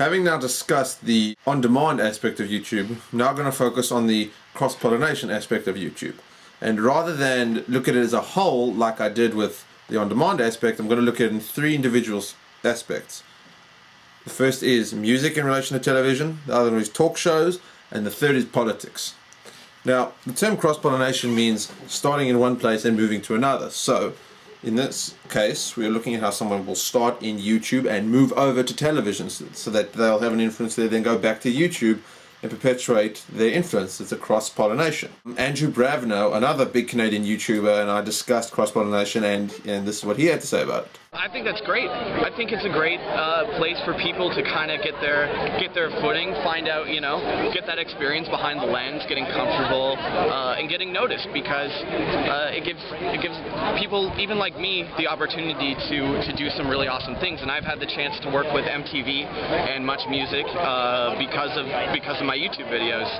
Having now discussed the on-demand aspect of YouTube, I'm now going to focus on the cross-pollination aspect of YouTube. And rather than look at it as a whole, like I did with the on-demand aspect, I'm going to look at it in three individual aspects. The first is music in relation to television, the other one is talk shows, and the third is politics. Now, the term cross-pollination means starting in one place and moving to another. So, in this case, we are looking at how someone will start in YouTube and move over to television so that they'll have an influence there, then go back to YouTube and perpetuate their influence. It's a cross-pollination. Andrew Bravno, another big Canadian YouTuber, and I discussed cross-pollination, and this is what he had to say about it. I think that's great. I think it's a great place for people to kind of get their footing, find out, get that experience behind the lens, getting comfortable, and getting noticed, because it gives people, even like me, the opportunity to do some really awesome things. And I've had the chance to work with MTV and Much Music because of my YouTube videos.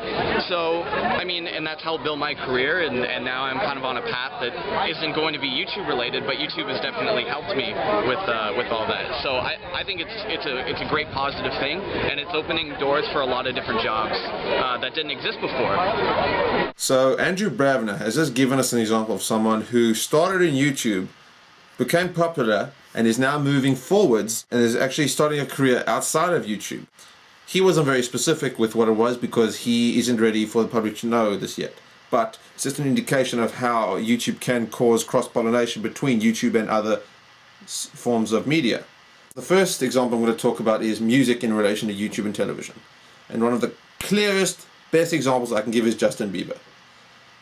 So, I mean, and that's helped build my career, and now I'm kind of on a path that isn't going to be YouTube related, but YouTube has definitely helped me with all that. So I think it's a great positive thing, and it's opening doors for a lot of different jobs that didn't exist before. So Andrew Bravno has just given us an example of someone who started in YouTube, became popular, and is now moving forwards and is actually starting a career outside of YouTube. He wasn't very specific with what it was because he isn't ready for the public to know this yet. But it's just an indication of how YouTube can cause cross-pollination between YouTube and other forms of media. The first example I'm going to talk about is music in relation to YouTube and television. And one of the clearest, best examples I can give is Justin Bieber.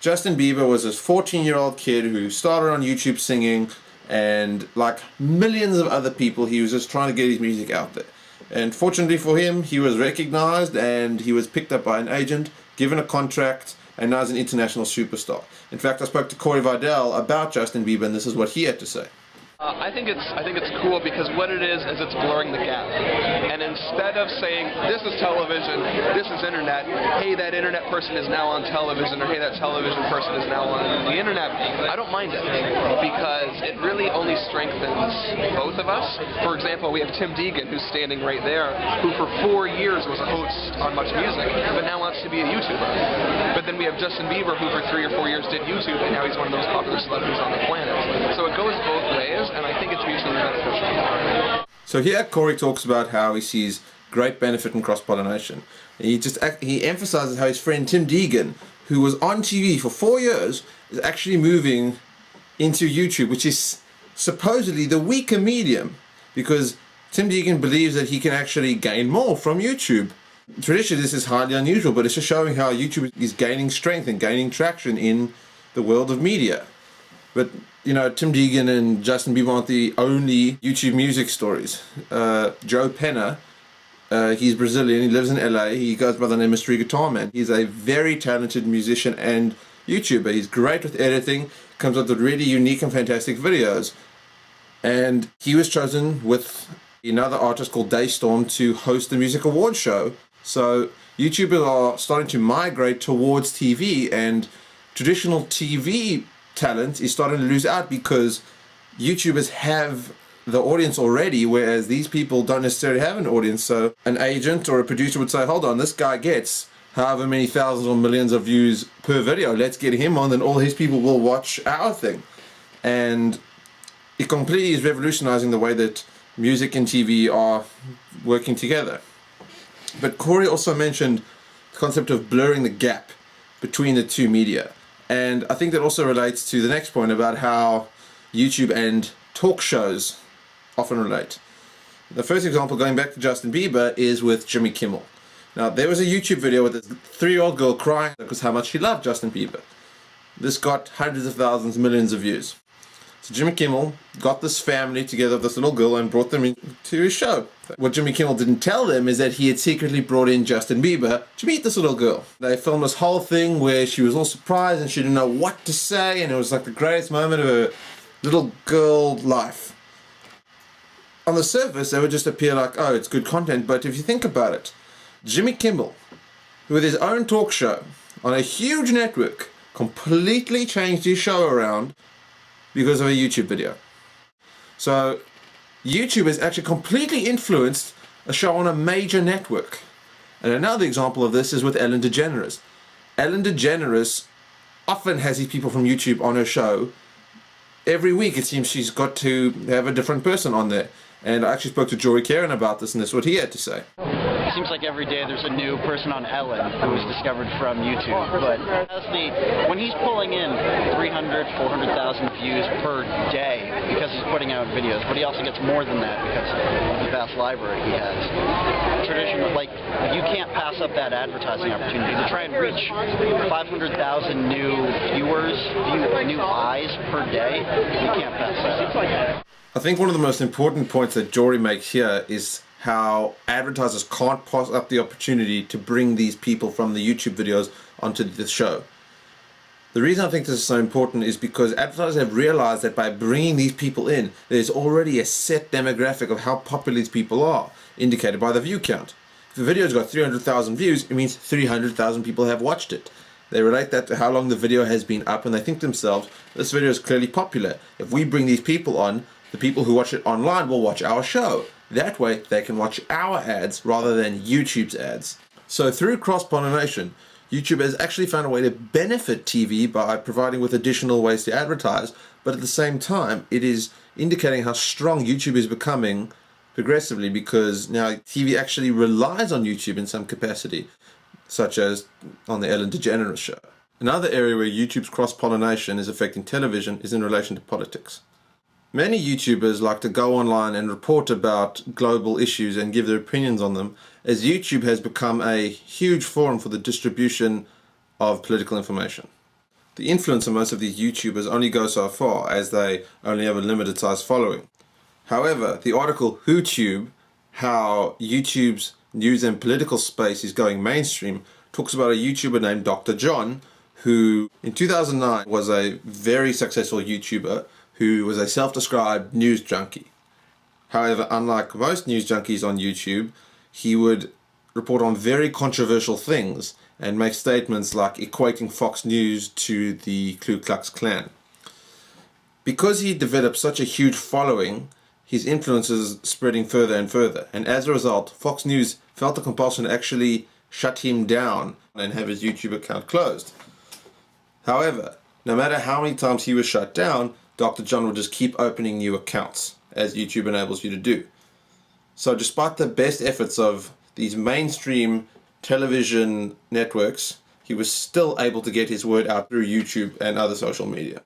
Justin Bieber was this 14-year-old kid who started on YouTube singing, and like millions of other people, he was just trying to get his music out there. And fortunately for him, he was recognized and he was picked up by an agent, given a contract, and now is an international superstar. In fact, I spoke to Corey Vidal about Justin Bieber, and this is what he had to say. I think it's cool because what it is it's blurring the gap. And instead of saying, this is television, this is internet, hey, that internet person is now on television, or hey, that television person is now on the internet, I don't mind it, because it really only strengthens both of us. For example, we have Tim Deegan, who's standing right there, who for 4 years was a host on Much Music, but now wants to be a YouTuber. But then we have Justin Bieber, who for 3 or 4 years did YouTube, and now he's one of the most popular celebrities on the planet. So it goes both ways, and I think it's mutually beneficial. So here Corey talks about how he sees great benefit in cross-pollination. He emphasizes how his friend Tim Deegan, who was on TV for 4 years, is actually moving into YouTube, which is supposedly the weaker medium, because Tim Deegan believes that he can actually gain more from YouTube. Traditionally, this is highly unusual, but it's just showing how YouTube is gaining strength and gaining traction in the world of media. But, Tim Deegan and Justin Bieber aren't the only YouTube music stories. Joe Penna, he's Brazilian, he lives in LA, he goes by the name of Mystery Guitar Man. He's a very talented musician and YouTuber. He's great with editing, comes up with really unique and fantastic videos. And he was chosen with another artist called Daystorm to host the Music Awards show. So YouTubers are starting to migrate towards TV, and traditional TV talent is starting to lose out because YouTubers have the audience already, whereas these people don't necessarily have an audience. So an agent or a producer would say, hold on, this guy gets however many thousands or millions of views per video, let's get him on, then all his people will watch our thing. And it completely is revolutionizing the way that music and TV are working together. But Corey also mentioned the concept of blurring the gap between the two media. And I think that also relates to the next point about how YouTube and talk shows often relate. The first example, going back to Justin Bieber, is with Jimmy Kimmel. Now, there was a YouTube video with this 3-year-old girl crying because how much she loved Justin Bieber. This got hundreds of thousands, millions of views. So Jimmy Kimmel got this family together, this little girl, and brought them into his show. What Jimmy Kimmel didn't tell them is that he had secretly brought in Justin Bieber to meet this little girl. They filmed this whole thing where she was all surprised and she didn't know what to say, and it was like the greatest moment of her little girl life. On the surface, it would just appear like, oh, it's good content, but if you think about it, Jimmy Kimmel, with his own talk show on a huge network, completely changed his show around because of a YouTube video. So YouTube has actually completely influenced a show on a major network. And another example of this is with Ellen DeGeneres. Ellen DeGeneres often has these people from YouTube on her show. Every week it seems she's got to have a different person on there. And I actually spoke to Jory Karen about this, and this is what he had to say. It seems like every day there's a new person on Ellen who was discovered from YouTube. But honestly, when he's pulling in 300, 400,000 views per day because he's putting out videos, but he also gets more than that because of the vast library he has. Traditional, like, you can't pass up that advertising opportunity to try and reach 500,000 new viewers, new eyes per day. You can't pass that up. I think one of the most important points that Jory makes here is how advertisers can't pass up the opportunity to bring these people from the YouTube videos onto the show. The reason I think this is so important is because advertisers have realized that by bringing these people in, there's already a set demographic of how popular these people are, indicated by the view count. If the video's got 300,000 views, it means 300,000 people have watched it. They relate that to how long the video has been up, and they think to themselves, this video is clearly popular. If we bring these people on, the people who watch it online will watch our show. That way, they can watch our ads rather than YouTube's ads. So through cross-pollination, YouTube has actually found a way to benefit TV by providing with additional ways to advertise, but at the same time, it is indicating how strong YouTube is becoming progressively, because now TV actually relies on YouTube in some capacity, such as on the Ellen DeGeneres show. Another area where YouTube's cross-pollination is affecting television is in relation to politics. Many YouTubers like to go online and report about global issues and give their opinions on them, as YouTube has become a huge forum for the distribution of political information. The influence of most of these YouTubers only goes so far, as they only have a limited size following. However, the article WhoTube, how YouTube's news and political space is going mainstream, talks about a YouTuber named Dr. John, who in 2009 was a very successful YouTuber who was a self-described news junkie. However, unlike most news junkies on YouTube, he would report on very controversial things and make statements like equating Fox News to the Ku Klux Klan. Because he developed such a huge following, his influence is spreading further and further, and as a result, Fox News felt the compulsion to actually shut him down and have his YouTube account closed. However, no matter how many times he was shut down, Dr. John will just keep opening new accounts, as YouTube enables you to do. So despite the best efforts of these mainstream television networks, he was still able to get his word out through YouTube and other social media.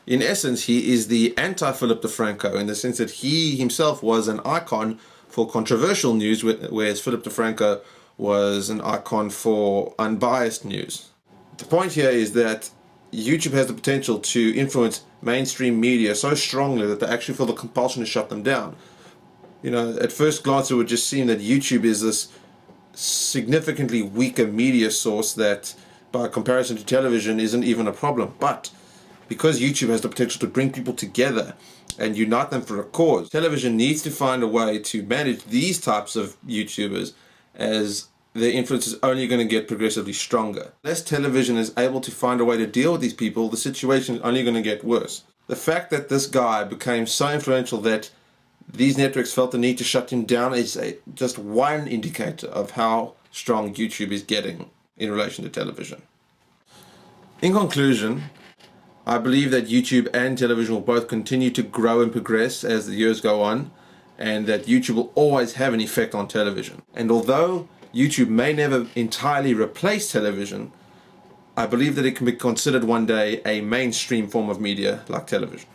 In essence, he is the anti-Philip DeFranco in the sense that he himself was an icon for controversial news, whereas Philip DeFranco was an icon for unbiased news. The point here is that YouTube has the potential to influence mainstream media so strongly that they actually feel the compulsion to shut them down. You know, at first glance it would just seem that YouTube is this significantly weaker media source that, by comparison to television, isn't even a problem. But because YouTube has the potential to bring people together and unite them for a cause, television needs to find a way to manage these types of YouTubers, as their influence is only going to get progressively stronger. Unless television is able to find a way to deal with these people, the situation is only going to get worse. The fact that this guy became so influential that these networks felt the need to shut him down is just one indicator of how strong YouTube is getting in relation to television. In conclusion, I believe that YouTube and television will both continue to grow and progress as the years go on, and that YouTube will always have an effect on television. And although YouTube may never entirely replace television, I believe that it can be considered one day a mainstream form of media like television.